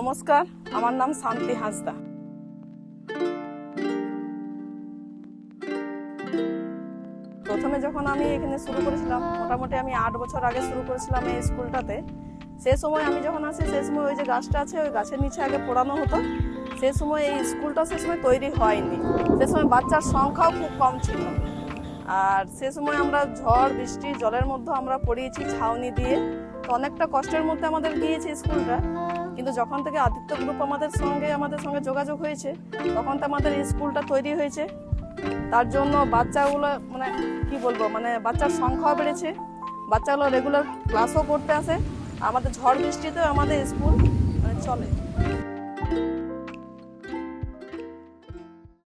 নমস্কার, আমার নাম শান্তি হাঁসদা। প্রথমে যখন আমি এখানে শুরু করেছিলাম, মোটামুটি আমি 8 বছর আগে শুরু করেছিলাম এই স্কুলটাতে। সেই সময় আমি যখন আসি, সেই সময় ওই যে গাছটা আছে, ওই গাছের নিচে আগে পড়ানো হতো। সেই সময় এই স্কুলটা সে সময় তৈরি হয়নি। সে সময় বাচ্চার সংখ্যাও খুব কম ছিল। আর সে সময় আমরা ঝড় বৃষ্টি জলের মধ্যে আমরা পড়িয়েছি ছাউনি দিয়ে। তো অনেকটা কষ্টের মধ্যে আমাদের গিয়েছে স্কুলটা। কিন্তু যখন থেকে আদিত্য গ্রুপ আমাদের সঙ্গে যোগাযোগ হয়েছে, তখন তো আমাদের স্কুলটা তৈরি হয়েছে। তার জন্য বাচ্চাগুলো কি বলবো, বাচ্চার সংখ্যাও বেড়েছে। বাচ্চাগুলো রেগুলার ক্লাসও করতে আসে। আমাদের ঝড় বৃষ্টিতেও আমাদের স্কুল চলে।